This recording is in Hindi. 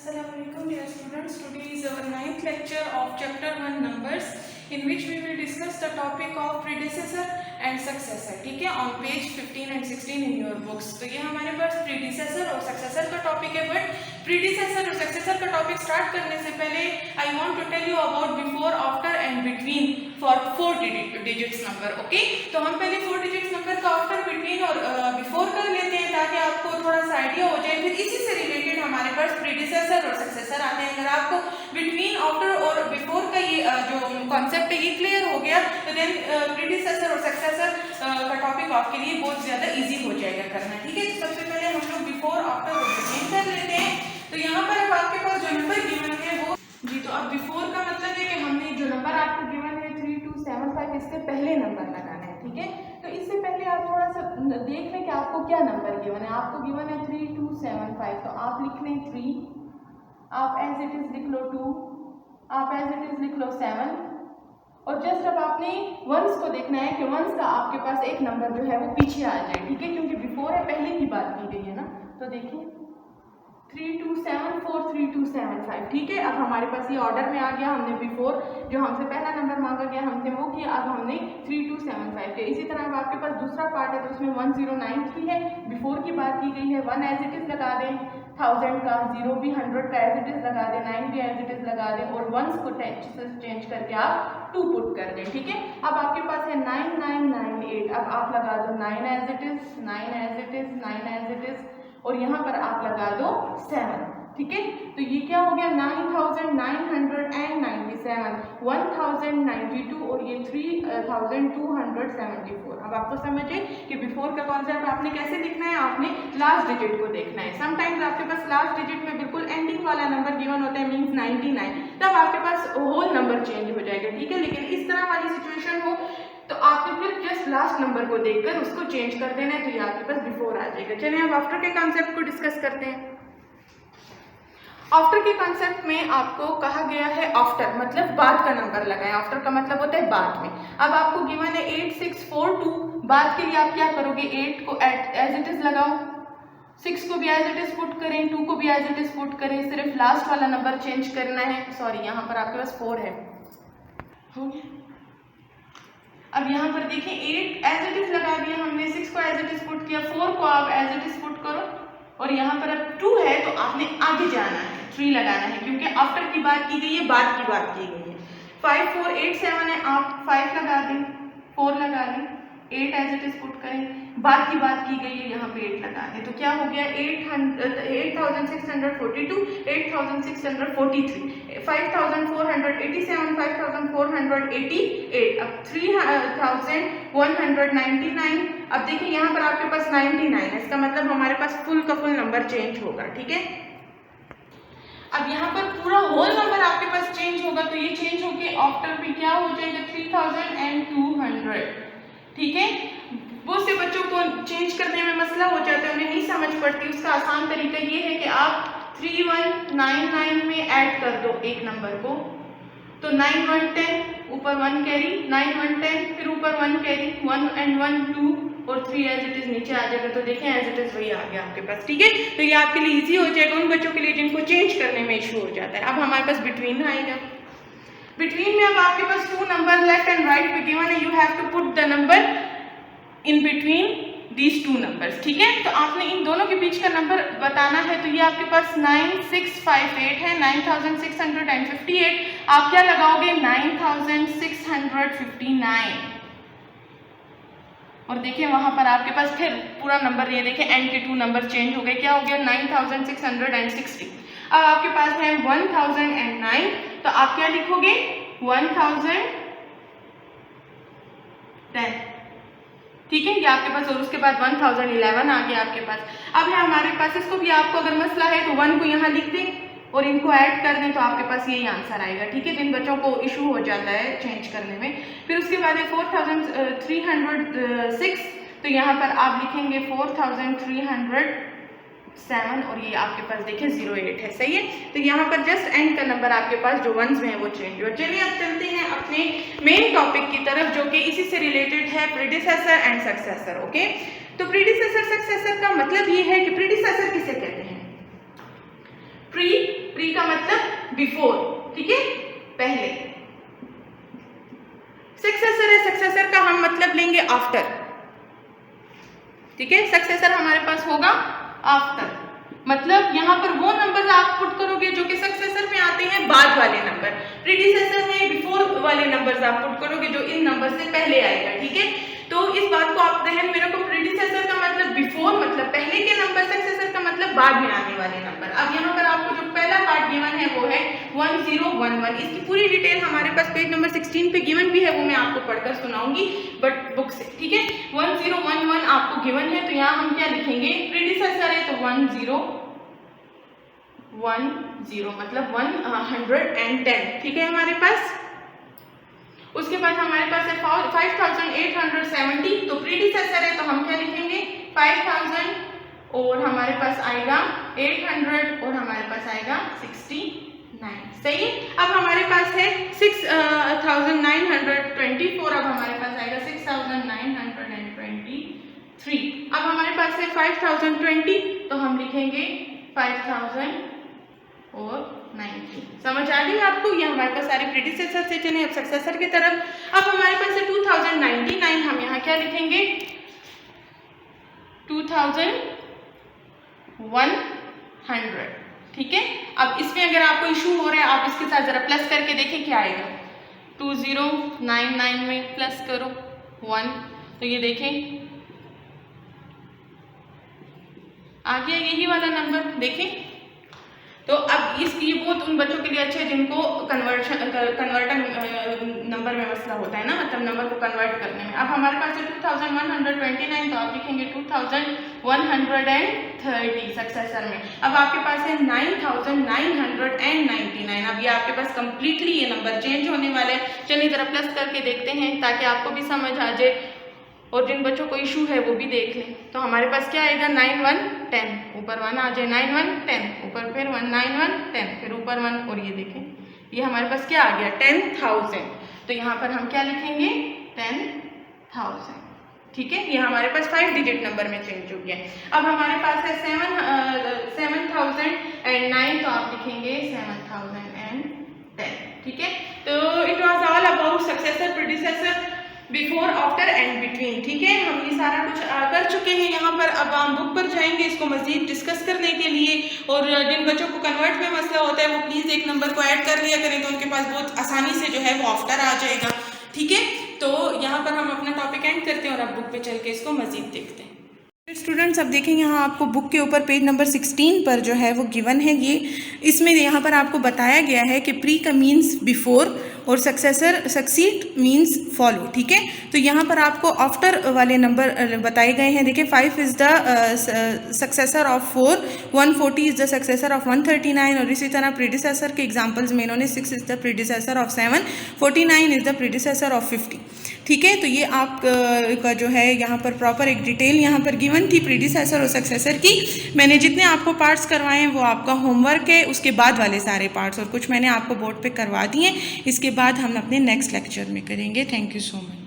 Assalamualaikum dear students. Today is our 9th lecture of chapter 1 numbers in which we will discuss the topic of predecessor and successor. ठीक है, on page 15 and 16 in your books. तो ये हमारे पास predecessor और successor का टॉपिक है, बट predecessor और successor का टॉपिक स्टार्ट करने से पहले I want to tell you about before, after and between for 4 digits number. Okay, तो हम पहले 4 digits number का after, between और before कर लेते हैं ताकि आपको थोड़ा सा आइडिया हो जाए। फिर इसी से रिलेटेड हमारे पास predecessor और सक्सेसर आते हैं। अगर आपको बिटवीन, आफ्टर और बिफोर का ये जो कॉन्सेप्ट है ये क्लियर हो गया तो देन प्रीडिसेसर और सक्सेसर का टॉपिक आपके लिए बहुत ज्यादा इजी हो जाएगा करना। ठीक है, तो सबसे पहले हम लोग बिफोर, आफ्टर और बिटवीन कर लेते हैं। तो यहाँ पर अब आपके पास जो नंबर गिवन है वो जी, तो अब बिफोर का मतलब है कि हमने जो नंबर आपको गिवन है 3275 इससे पहले नंबर लगाना है। ठीक है, तो इससे पहले आप थोड़ा सा देख लें कि आपको क्या नंबर गिवन है। आपको गिवन है 3275, तो आप लिख लें 3, आप एज इट इज लिख लो 2, आप एज इट इज लिख लो 7, और जस्ट अब आपने वंस को देखना है कि वंस का आपके पास एक नंबर जो है वो पीछे आ जाए। ठीक है, क्योंकि बिफोर है, पहले की बात की गई है ना। तो देखिए 3274 3275। ठीक है, अब हमारे पास ये ऑर्डर में आ गया। हमने बिफोर जो हमसे पहला नंबर मांगा गया हमने वो किया, अब हमने 3275 किया। इसी तरह अब आपके पास दूसरा पार्ट है तो उसमें 1093 है, बिफोर की बात की गई है। 1 एज इट इज लगा दें, 1000 का, 0 भी 100 का एज इट इज लगा दें, 9 भी एज इट इज लगा दें, और वंस को चेंज करके आप 2 पुट कर दें। ठीक है, अब आपके पास है 9998, अब आप लगा दो 9 as it is, 9 as it is, 9 as it is, और यहाँ पर आप लगा दो 7। ठीक है, तो ये क्या हो गया 9997, 1092 और ये 3274। अब आपको समझे कि बिफोर का कॉन्सेप्ट आपने कैसे लिखना है, आपने लास्ट डिजिट को देखना है। समटाइम्स आपके पास लास्ट डिजिट में बिल्कुल एंडिंग वाला नंबर गिवन होता है, मींस 99, तब आपके पास होल नंबर चेंज हो जाएगा। ठीक है, लेकिन इस तरह वाली सिचुएशन हो तो आपने फिर जस्ट लास्ट नंबर को देखकर उसको चेंज कर देना है, तो ये आपके पास बिफोर आ जाएगा। चलिए अब आफ्टर के कॉन्सेप्ट को डिस्कस करते हैं। आफ्टर के कॉन्सेप्ट में आपको कहा गया है आफ्टर मतलब बाद का नंबर लगाएं। आफ्टर का मतलब होता है बाद में। अब आपको गिवन है 8642, बाद के लिए आप क्या करोगे, 8 को एज इट इज लगाओ, 6 को भी एज इट इज पुट करें, 2 को भी एज इट इज पुट करें, सिर्फ लास्ट वाला नंबर चेंज करना है। सॉरी, यहाँ पर आपके पास 4 है, हो गया। अब यहाँ पर देखिए 8 एज इट इज लगा दिया हमने, 6 को एज इट इज पुट किया, 4 को आप एज इट इज पुट करो, और यहाँ पर अब 2 है तो आपने आगे जाना है, 3 लगाना है, क्योंकि आफ्टर की बात की गई है, बाद की बात की गई है। 5487 है, आप 5 लगा दें, 4 लगा दें, 8 एज इट इज पुट करें, बाद की बात की गई है, यहाँ पे 8 लगा दें, तो क्या हो गया 8642, 8643, 5487, 5488, अब 3199। अब देखिए यहाँ पर आपके पास 99 है, इसका मतलब हमारे पास फुल का फुल नंबर चेंज होगा। ठीक है, अब यहाँ पर पूरा होल नंबर आपके पास चेंज होगा, तो ये चेंज होके आफ्टर भी क्या हो जाएगा 3200। ठीक है, बहुत से बच्चों को चेंज करने में मसला हो जाता है, उन्हें नहीं समझ पड़ती। उसका आसान तरीका ये है कि आप 3199 में ऐड कर दो एक नंबर को, तो 9110, ऊपर 1 कैरी, 9110, फिर ऊपर 1 कैरी, 1 and 1 2, और 3 एज इट इज नीचे आ जाएगा। तो देखें एज इट इज वही आ गया आपके पास। ठीक है, तो ये आपके लिए इजी हो जाएगा उन बच्चों के लिए जिनको चेंज करने में इशू हो जाता है। अब हमारे पास बिटवीन आएगा। बिटवीन में अब आपके पास 2 नंबर लेफ्ट एंड राइट पे गिवन है, you have to put the number in between these 2 numbers. ठीक है, तो आपने इन दोनों के बीच का नंबर बताना है, तो ये आपके पास 9658 है, 9658। आप क्या लगाओगे 9659, और देखिए वहां पर आपके पास फिर पूरा नंबर, ये देखिए एंड के 2 नंबर चेंज हो गए, क्या हो गया 9660। अब आपके पास है 1009, तो आप क्या लिखोगे 1010। ठीक है, ये आपके पास, और उसके बाद 1011 आ गया आपके पास। अब है हमारे पास, इसको भी आपको अगर मसला है तो 1 को यहाँ लिख दें और इनको ऐड कर दें, तो आपके पास यही आंसर आएगा। ठीक है, जिन बच्चों को इशू हो जाता है चेंज करने में। फिर उसके बाद है 4306, तो यहाँ पर आप लिखेंगे 4307, और ये आपके पास देखिए 08 है। सही है, तो यहाँ पर जस्ट एंड का नंबर आपके पास जो वंस में है वो चेंज हुआ। चलिए अब चलते हैं अपने मेन टॉपिक की तरफ, जो कि इसी से रिलेटेड है, प्रीडिसेसर एंड सक्सेसर। ओके, तो प्रीडिसेसर सक्सेसर का मतलब ये है कि प्रीडिसेसर किसे कहते हैं, प्री प्री का मतलब बिफोर, ठीक है, पहले। सक्सेसर है, सक्सेसर का हम मतलब लेंगे आफ्टर, ठीक है। सक्सेसर हमारे पास होगा आफ्टर, मतलब यहाँ पर वो नंबर आप पुट करोगे जो कि सक्सेसर में आते हैं बाद वाले नंबर, प्रीडिसेसर में बिफोर वाले नंबर्स आप पुट करोगे जो इन नंबर से पहले आएगा, ठीक है। तो इस बात को आप ध्यान में रखो, प्रीडिसेसर का मतलब बिफोर मतलब पहले के नंबर, सक्सेसर का मतलब बाद में आने वाले नंबर। अब यहाँ पर आपको जो पहला पार्ट गिवन है वो है 1011। इसकी पूरी डिटेल हमारे पास पेज नंबर 16 पे गिवन भी है, वो मैं आपको पढ़कर सुनाऊंगी बट बुक से, ठीक है। 1011 आपको गिवन है, तो यहाँ हम क्या लिखेंगे, प्रीडिसेसर है तो 1010 मतलब 110, ठीक है हमारे पास। उसके बाद हमारे पास है 5870, तो प्रीडिसेसर है तो हम क्या लिखेंगे 5000 और हमारे पास आएगा 800 और हमारे पास आएगा 69, सही है। अब हमारे पास है 6924, अब हमारे पास आएगा 6923। अब हमारे पास है 5020, तो हम लिखेंगे 5000 और 90। समझ आ गई आपको, ये हमारे पास सारे प्रीडिसेसर से चले अब सक्सेसर की तरफ। अब हमारे पास है 2099, हम यहाँ क्या लिखेंगे 2100, ठीक है। अब इसमें अगर आपको इशू हो रहा है आप इसके साथ जरा प्लस करके देखें क्या आएगा, 2099 में प्लस करो 1, तो ये देखें आ गया यही वाला नंबर, देखें। तो अब ये बहुत उन बच्चों के लिए अच्छे है जिनको कन्वर्टर नंबर में मसला होता है ना, मतलब नंबर को कन्वर्ट करने में। अब हमारे पास है 2129, तो आप लिखेंगे 2130 सक्सेसर में। अब आपके पास है 9999, अब ये आपके पास कंप्लीटली ये नंबर चेंज होने वाले हैं। चलिए जरा प्लस करके देखते हैं ताकि आपको भी समझ आ जाए और जिन बच्चों को इशू है वो भी देख लें। तो हमारे पास क्या आएगा 9110, ऊपर 1 आ जाए 9110, ऊपर फिर 19110, फिर ऊपर 1, और ये देखें ये हमारे पास क्या आ गया 10,000। तो यहाँ पर हम क्या लिखेंगे 10,000, ठीक है। ये हमारे पास 5 डिजिट नंबर में चेंज हो गया। अब हमारे पास है 7009, तो आप लिखेंगे 7010, ठीक है। तो it was all about successor, predecessor, before, after and between, ठीक है। हम ये सारा कुछ कर चुके हैं यहाँ पर। अब हम बुक पर जाएंगे इसको मजीद डिस्कस करने के लिए, और जिन बच्चों को कन्वर्ट में मसला होता है वो प्लीज़ एक नंबर को ऐड कर लिया करें, तो उनके पास बहुत आसानी से जो है वो आफ्टर आ जाएगा, ठीक है। तो यहाँ पर हम अपना टॉपिक एंड करते हैं और अब बुक पे चल के इसको मजीद देखते हैं। स्टूडेंट्स अब देखें यहाँ आपको बुक के ऊपर पेज नंबर 16 पर जो है वो गिवन है ये, इसमें यहाँ पर आपको बताया गया है कि प्री का मीन्स बिफोर और सक्सेसर सक्सीड मीन्स फॉलो, ठीक है। तो यहाँ पर आपको आफ्टर वाले नंबर बताए गए हैं। देखिए 5 is the successor of 4, 140 is the successor of 139, और इसी तरह प्रीडिसेसर के एग्जांपल्स में इन्होंने 6 is the predecessor of 7, 49 is the predecessor of 50, ठीक है। तो ये आप का जो है यहाँ पर प्रॉपर एक डिटेल यहाँ पर गिवन थी प्रीडिसेसर और सक्सेसर की। मैंने जितने आपको पार्ट्स करवाए हैं वो आपका होमवर्क है, उसके बाद वाले सारे पार्ट्स और कुछ मैंने आपको बोर्ड पे करवा दिए। इसके बाद हम अपने नेक्स्ट लेक्चर में करेंगे। Thank you so much.